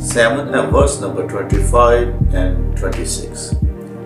7 and verse number 25 and 26।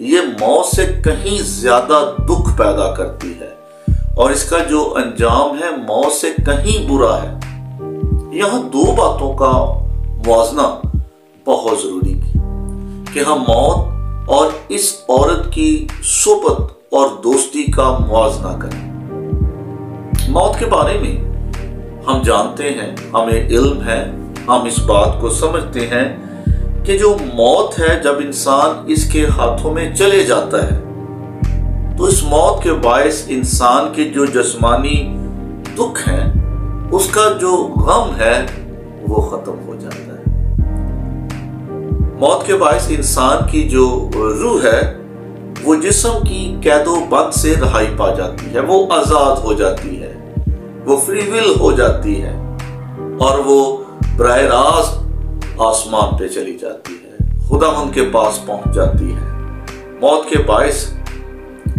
یہ موت سے کہیں زیادہ دکھ پیدا کرتی ہے اور اس کا جو انجام ہے موت سے کہیں برا ہے۔ یہاں دو باتوں کا موازنہ بہت ضروری ہے کہ ہم موت اور اس عورت کی صحبت اور دوستی کا موازنہ کریں۔ موت کے بارے میں ہم جانتے ہیں، ہمیں علم ہے، ہم اس بات کو سمجھتے ہیں کہ جو موت ہے جب انسان اس کے ہاتھوں میں چلے جاتا ہے تو اس موت کے باعث انسان کے جو جسمانی دکھ ہیں، اس کا جو غم ہے وہ ختم ہو جاتا ہے۔ موت کے باعث انسان کی جو روح ہے وہ جسم کی قید و بند سے رہائی پا جاتی ہے، وہ آزاد ہو جاتی ہے، وہ فری ول ہو جاتی ہے اور وہ براہ راست آسمان پہ چلی جاتی ہے، خداوند کے پاس پہنچ جاتی ہے۔ موت کے باعث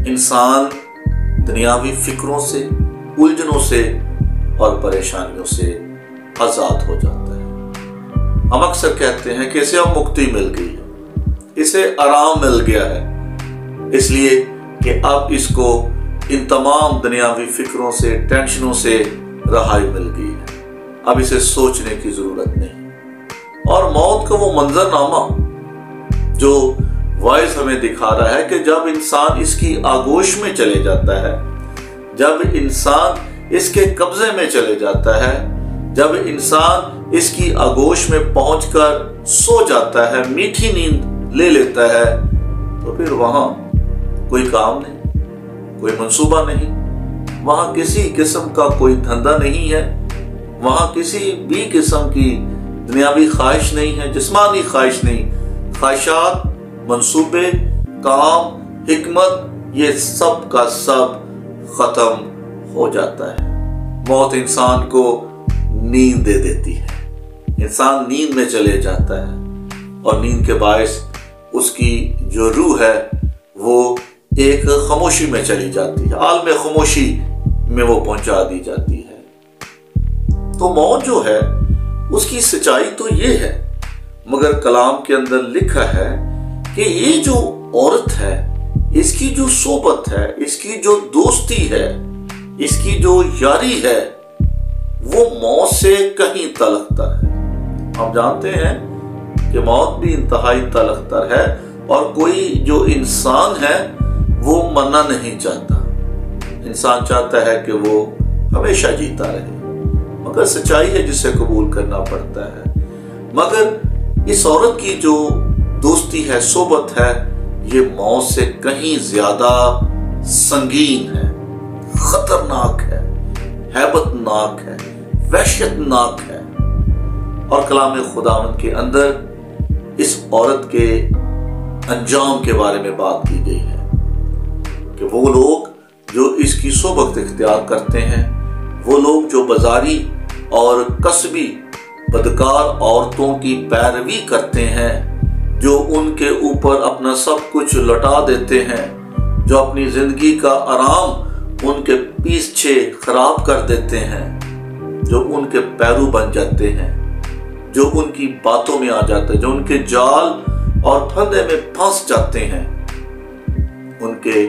انسان دنیاوی فکروں سے، الجھنوں سے اور پریشانیوں سے آزاد ہو جاتا ہے۔ ہم اکثر کہتے ہیں کہ اسے اب مکتی مل گئی ہے، اسے آرام مل گیا ہے، اس لیے کہ اب اس کو ان تمام دنیاوی فکروں سے، ٹینشنوں سے رہائی مل گئی ہے، اب اسے سوچنے کی ضرورت نہیں۔ اور موت کا وہ منظرنامہ جو وائز ہمیں دکھا رہا ہے کہ جب انسان اس کی آغوش میں چلے جاتا ہے، جب انسان اس کے قبضے میں چلے جاتا ہے، جب انسان اس کی آغوش میں پہنچ کر سو جاتا ہے، میٹھی نیند لے لیتا ہے، تو پھر وہاں کوئی کام نہیں، کوئی منصوبہ نہیں، وہاں کسی قسم کا کوئی دھندا نہیں ہے، وہاں کسی بھی قسم کی دنیاوی خواہش نہیں ہے، جسمانی خواہش نہیں، خواہشات، منصوبے، کام، حکمت، یہ سب کا سب ختم ہو جاتا ہے۔ موت انسان کو نیند دے دیتی ہے، انسان نیند میں چلے جاتا ہے اور نیند کے باعث اس کی جو روح ہے وہ ایک خاموشی میں چلی جاتی ہے، عالم خاموشی میں وہ پہنچا دی جاتی ہے۔ تو موت جو ہے اس کی سچائی تو یہ ہے، مگر کلام کے اندر لکھا ہے کہ یہ جو عورت ہے، اس کی جو صحبت ہے، اس کی جو دوستی ہے، اس کی جو یاری ہے، وہ موت سے کہیں تلخ تر ہے۔ ہم جانتے ہیں کہ موت بھی انتہائی تلخ تر ہے اور کوئی جو انسان ہے وہ مرنا نہیں چاہتا، انسان چاہتا ہے کہ وہ ہمیشہ جیتا رہے، مگر سچائی ہے جسے قبول کرنا پڑتا ہے۔ مگر اس عورت کی جو دوستی ہے، صحبت ہے، یہ موت سے کہیں زیادہ سنگین ہے، خطرناک ہے، ہیبت ناک ہے، وحشت ناک ہے۔ اور کلام خداوند کے اندر اس عورت کے انجام کے بارے میں بات کی گئی ہے کہ وہ لوگ جو اس کی صحبت اختیار کرتے ہیں، وہ لوگ جو بازاری اور کسبی بدکار عورتوں کی پیروی کرتے ہیں، جو ان کے اوپر اپنا سب کچھ لٹا دیتے ہیں، جو اپنی زندگی کا آرام ان کے پیچھے خراب کر دیتے ہیں، جو ان کے پیرو بن جاتے ہیں، جو ان کی باتوں میں آ جاتے ہیں، جو ان کے جال اور پھندے میں پھنس جاتے ہیں، ان کے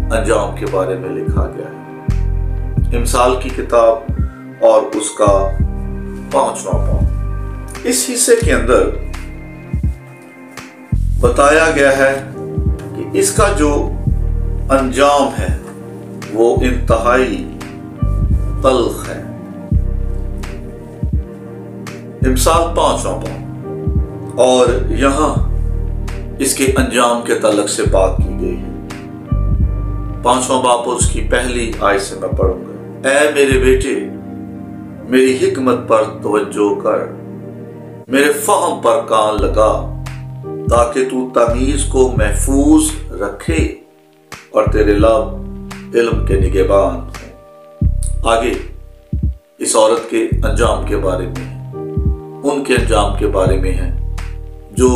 انجام کے بارے میں لکھا گیا ہے۔ امثال کی کتاب اور اس کا 5واں باب، اس حصے کے اندر بتایا گیا ہے کہ اس کا جو انجام ہے وہ انتہائی تلخ ہے۔ امثال 5واں باب، اور یہاں اس کے انجام کے تعلق سے بات کی گئی ہے۔ 5واں باب اس کی پہلی آیت سے میں پڑھوں گا۔ اے میرے بیٹے، میری حکمت پر توجہ کر، میرے فہم پر کان لگا، تاکہ تو تمیز کو محفوظ رکھے اور تیرے لب علم کے نگہبان ہوں۔ آگے اس عورت کے انجام کے بارے میں ہے، ان کے انجام کے بارے میں ہے جو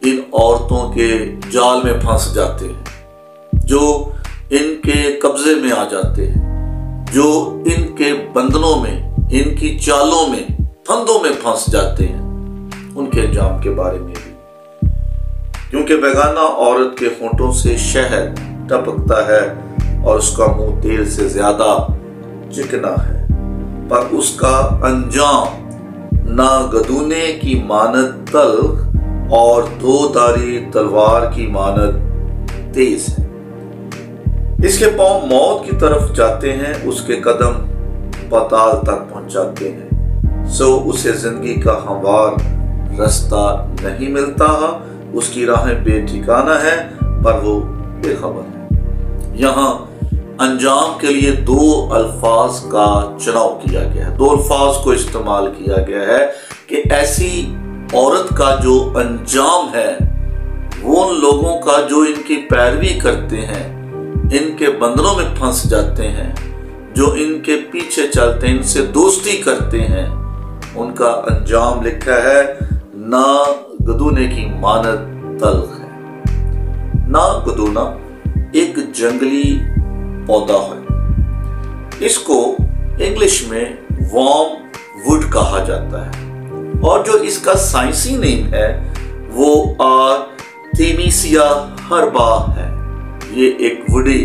ان عورتوں کے جال میں پھنس جاتے ہیں، جو ان کے قبضے میں آ جاتے ہیں، جو ان کے بندنوں میں، ان کی چالوں میں، پھندوں میں پھنس جاتے ہیں، ان کے انجام کے بارے میں بھی۔ کیونکہ بیگانہ عورت کے ہونٹوں سے شہد ٹپکتا ہے اور اس کا منہ تیل سے زیادہ چکنا ہے، پر اس کا انجام نہ گدونے کی مانند تلخ اور دو دھاری تلوار کی مانند تیز ہے۔ اس کے پاؤں موت کی طرف جاتے ہیں، اس کے قدم پتال تک پہنچاتے ہیں، سو اسے زندگی کا ہموار رستہ نہیں ملتا، اس کی راہیں بے ٹھکانہ ہے پر وہ بے خبر ہے۔ یہاں انجام کے لیے دو الفاظ کا چناؤ کیا گیا ہے، دو الفاظ کو استعمال کیا گیا ہے کہ ایسی عورت کا جو انجام ہے وہ ان لوگوں کا جو ان کی پیروی کرتے ہیں، ان کے بندروں میں پھنس جاتے ہیں، جو ان کے پیچھے چلتے ہیں، ان سے دوستی کرتے ہیں، ان کا انجام لکھا ہے نا گدونے کی مانند تلخ ہے۔ نا گدونا ایک جنگلی پودا ہے، اس کو انگلش میں وارم ووڈ کہا جاتا ہے، اور جو اس کا سائنسی نیم ہے وہ آرتیمیسیا ہربا ہے۔ یہ ایک وڈی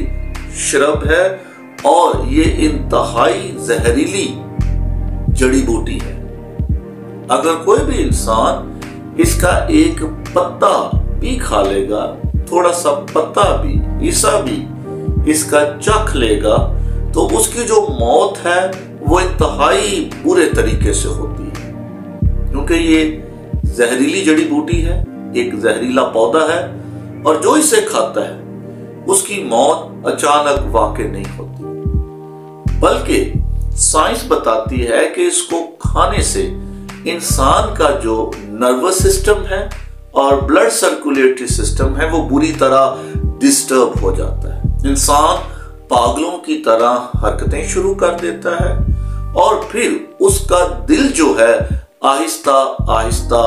شرب ہے اور یہ انتہائی زہریلی جڑی بوٹی ہے۔ اگر کوئی بھی انسان اس کا ایک پتا بھی کھا لے گا، تھوڑا سا پتا بھی، حصہ بھی اس کا چکھ لے گا، تو اس کی جو موت ہے وہ انتہائی برے طریقے سے ہوتی ہے، کیونکہ یہ زہریلی جڑی بوٹی ہے، ایک زہریلا پودا ہے، اور جو اسے کھاتا ہے اس کی موت اچانک واقع نہیں ہوتی، بلکہ سائنس بتاتی ہے کہ اس کو کھانے سے انسان کا جو نروس سسٹم ہے اور بلڈ سرکولیٹری سسٹم ہے وہ بری طرح ڈسٹرب ہو جاتا ہے، انسان پاگلوں کی طرح حرکتیں شروع کر دیتا ہے، اور پھر اس کا دل جو ہے آہستہ آہستہ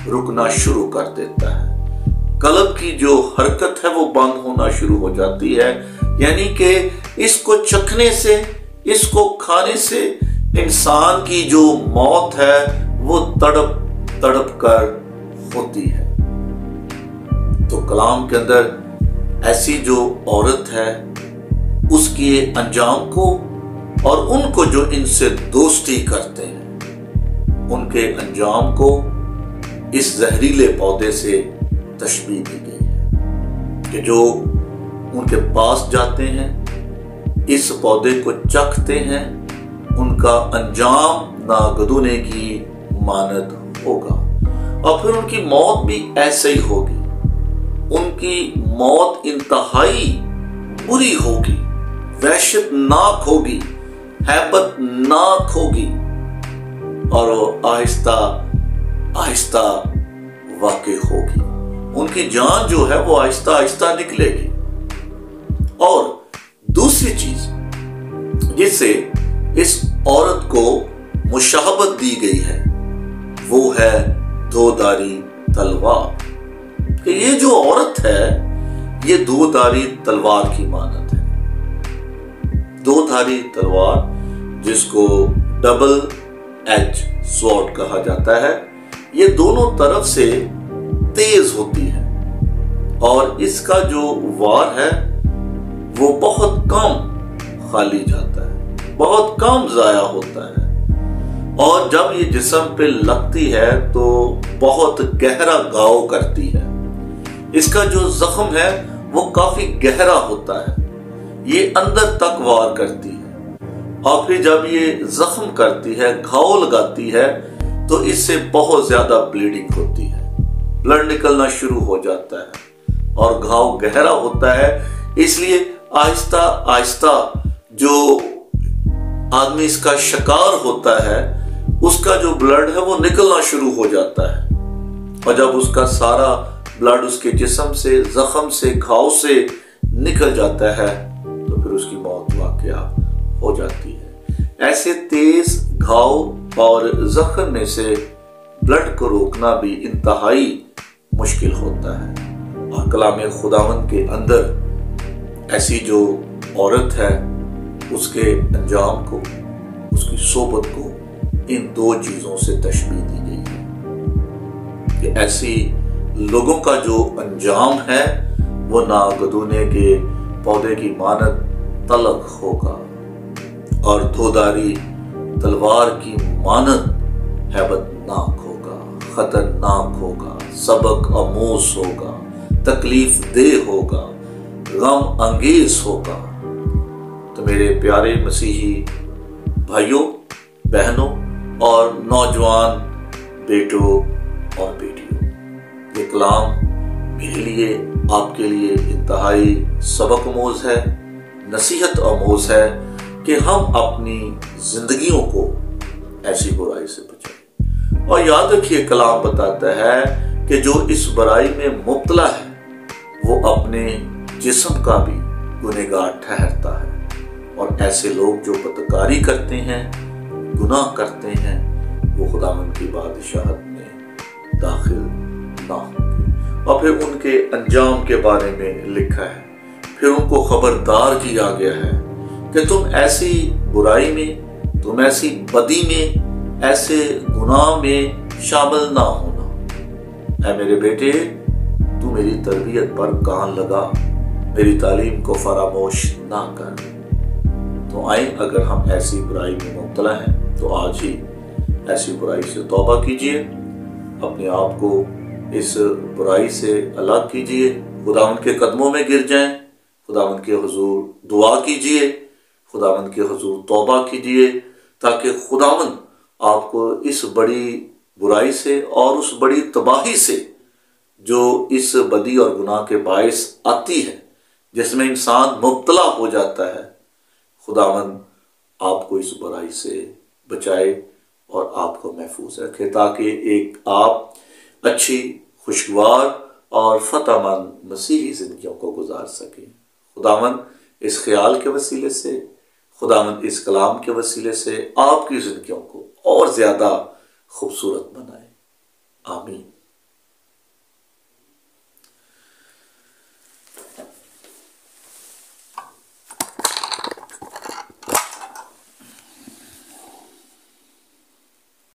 رکنا شروع کر دیتا ہے، قلب کی جو حرکت ہے وہ بند ہونا شروع ہو جاتی ہے، یعنی کہ اس کو چکھنے سے، اس کو کھانے سے انسان کی جو موت ہے وہ تڑپ تڑپ کر ہوتی ہے۔ تو کلام کے اندر ایسی جو عورت ہے اس کے انجام کو اور ان کو جو ان سے دوستی کرتے ہیں ان کے انجام کو اس زہریلے پودے سے تشبیہ دی گئی ہے کہ جو ان کے پاس جاتے ہیں، اس پودے کو چکھتے ہیں، ان کا انجام ناگدونے کی مانند ہوگا، اور پھر ان کی موت بھی ایسے ہی ہوگی، ان کی موت انتہائی بری ہوگی، وحشت ناک ہوگی، ہیبت ناک ہوگی، اور وہ آہستہ آہستہ واقع ہوگی، ان کی جان جو ہے وہ آہستہ آہستہ نکلے گی۔ اور دوسری چیز جس سے اس عورت کو مشابہت دی گئی ہے وہ ہے دو دھاری تلوار، کہ یہ جو عورت ہے یہ دو دھاری تلوار کی مانند ہے۔ دو دھاری تلوار جس کو ڈبل ایج سوارڈ کہا جاتا ہے، یہ دونوں طرف سے تیز ہوتی ہے، اور اس کا جو وار ہے وہ بہت کم خالی جاتا ہے، بہت کم ضائع ہوتا ہے، اور جب یہ جسم پہ لگتی ہے تو بہت گہرا گھاؤ کرتی ہے۔ اس کا جو زخم ہے وہ کافی گہرا ہوتا ہے، یہ اندر تک وار کرتی ہے، اور پھر جب یہ زخم کرتی ہے، گھاؤ لگاتی ہے، تو اس سے بہت زیادہ بلیڈنگ ہوتی ہے، بلڈ نکلنا شروع ہو جاتا ہے، اور گھاؤ گہرا ہوتا ہے، اس لیے آہستہ آہستہ جو آدمی اس کا شکار ہوتا ہے اس کا جو بلڈ ہے وہ نکلنا شروع ہو جاتا ہے، اور جب اس کا سارا بلڈ اس کے جسم سے، زخم سے، گھاؤ سے نکل جاتا ہے تو پھر اس کی موت واقع ہو جاتی ہے۔ ایسے تیز گھاؤ اور زخم میں سے بلڈ کو روکنا بھی انتہائی مشکل ہوتا ہے، اور کلام خداوند کے اندر ایسی جو عورت ہے اس کے انجام کو، اس کی صحبت کو ان دو چیزوں سے تشبیہ دی گئی ہے کہ ایسی لوگوں کا جو انجام ہے وہ نہ گدونے کے پودے کی مانند تلخ ہوگا اور دھوداری تلوار کی مانند ہیبتناک ہوگا، خطرناک ہوگا، سبق آموز ہوگا، تکلیف دہ ہوگا، غم انگیز ہوگا۔ تو میرے پیارے مسیحی بھائیوں، بہنوں اور نوجوان بیٹوں اور بیٹیوں، یہ کلام میرے لیے، آپ کے لیے انتہائی سبق آموز ہے، نصیحت آموز ہے کہ ہم اپنی زندگیوں کو ایسی برائی سے بچائیں۔ اور یاد رکھیے، کلام بتاتا ہے کہ جو اس برائی میں مبتلا ہے وہ اپنے جسم کا بھی گنہگار ٹھہرتا ہے، اور ایسے لوگ جو بدکاری کرتے ہیں، گناہ کرتے ہیں، وہ خداوند کی بادشاہت میں داخل نہ ہوں گے۔ اور پھر ان کے انجام کے بارے میں لکھا ہے، پھر ان کو خبردار کیا گیا ہے کہ تم ایسی برائی میں، تم ایسی بدی میں، ایسے گناہ میں شامل نہ ہونا۔ اے میرے بیٹے، تو میری تربیت پر کان لگا، میری تعلیم کو فراموش نہ کر۔ تو آئیں، اگر ہم ایسی برائی میں مبتلا ہیں تو آج ہی ایسی برائی سے توبہ کیجئے، اپنے آپ کو اس برائی سے الگ کیجئے، خداوند کے قدموں میں گر جائیں، خداوند کے حضور دعا کیجئے، خداوند کے حضور توبہ کیجئے، تاکہ خداوند آپ کو اس بڑی برائی سے اور اس بڑی تباہی سے جو اس بدی اور گناہ کے باعث آتی ہے، جس میں انسان مبتلا ہو جاتا ہے، خداوند آپ کو اس برائی سے بچائے اور آپ کو محفوظ رکھے، تاکہ ایک آپ اچھی، خوشگوار اور فتح مند مسیحی زندگیوں کو گزار سکیں۔ خداوند اس خیال کے وسیلے سے، خداوند اس کلام کے وسیلے سے آپ کی زندگیوں کو اور زیادہ خوبصورت بنائے۔ آمین۔